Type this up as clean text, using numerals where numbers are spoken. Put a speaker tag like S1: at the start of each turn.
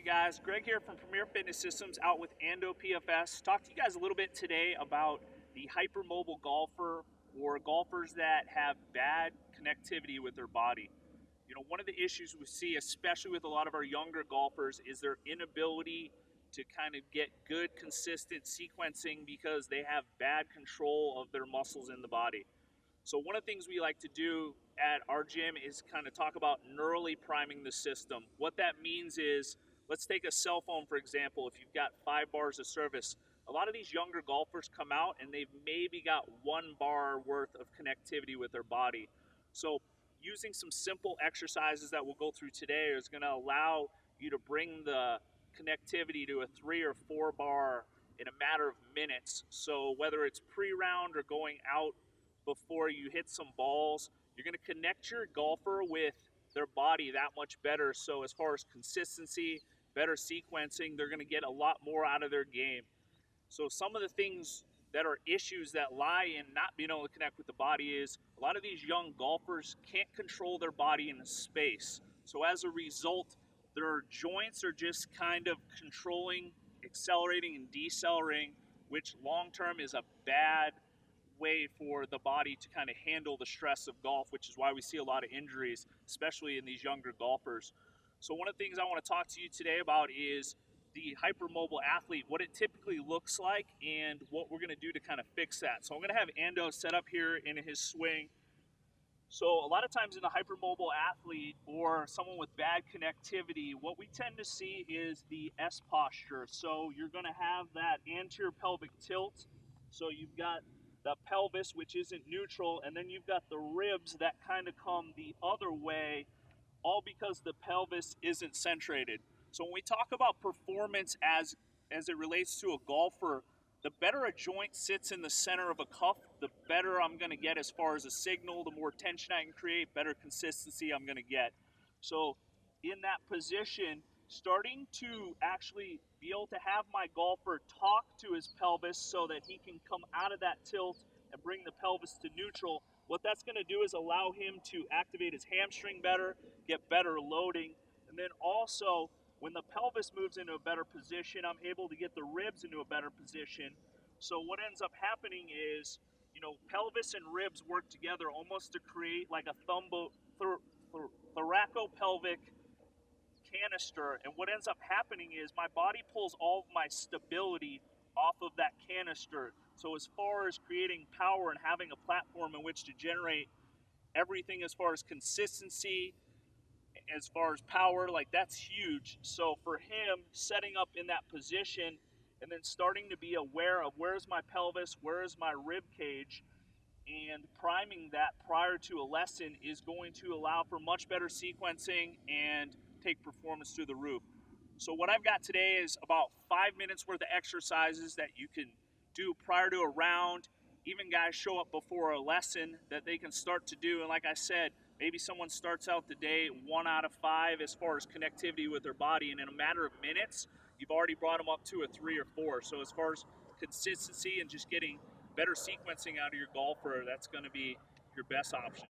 S1: guys? Greg here from Premier Fitness Systems out with Ando PFS. Talk to you guys a little bit today about the hypermobile golfer or golfers that have bad connectivity with their body. You know, one of the issues we see, especially with a lot of our younger golfers, is their inability to kind of get good, consistent sequencing because they have bad control of their muscles in the body. So one of the things we like to do at our gym is kind of talk about neurally priming the system. What that means is, let's take a cell phone, for example. If you've got 5 bars of service, a lot of these younger golfers come out and they've maybe got 1 bar worth of connectivity with their body. So using some simple exercises that we'll go through today is going to allow you to bring the connectivity to a 3 or 4 bar in a matter of minutes. So whether it's pre-round or going out before you hit some balls, you're going to connect your golfer with their body that much better. So as far as consistency, better sequencing, they're going to get a lot more out of their game. So some of the things that are issues that lie in not being able to connect with the body is a lot of these young golfers can't control their body in space. So as a result, their joints are just kind of controlling, accelerating and decelerating, which long term is a bad way for the body to kind of handle the stress of golf, which is why we see a lot of injuries, especially in these younger golfers. So one of the things I want to talk to you today about is the hypermobile athlete, what it typically looks like, and what we're going to do to kind of fix that. So I'm going to have Ando set up here in his swing. So a lot of times in a hypermobile athlete or someone with bad connectivity, what we tend to see is the S posture. So you're going to have that anterior pelvic tilt. So you've got the pelvis, which isn't neutral, and then you've got the ribs that kind of come the other way, all because the pelvis isn't centrated. So when we talk about performance as it relates to a golfer, the better a joint sits in the center of a cuff, the better I'm going to get as far as a signal, the more tension I can create, better consistency I'm going to get. So in that position, starting to actually be able to have my golfer talk to his pelvis so that he can come out of that tilt and bring the pelvis to neutral, what that's going to do is allow him to activate his hamstring better, get better loading, and then also when the pelvis moves into a better position, I'm able to get the ribs into a better position. So what ends up happening is, you know, pelvis and ribs work together almost to create like a thoracopelvic canister, and what ends up happening is my body pulls all of my stability off of that canister. So as far as creating power and having a platform in which to generate everything as far as consistency, as far as power, like that's huge. So for him, setting up in that position and then starting to be aware of where's my pelvis, where is my rib cage, and priming that prior to a lesson is going to allow for much better sequencing and take performance through the roof. So what I've got today is about 5 minutes worth of exercises that you can do prior to a round. Even guys show up before a lesson that they can start to do. And like I said, maybe someone starts out the day 1 out of 5 as far as connectivity with their body, and in a matter of minutes, you've already brought them up to a 3 or 4. So as far as consistency and just getting better sequencing out of your golfer, that's going to be your best option.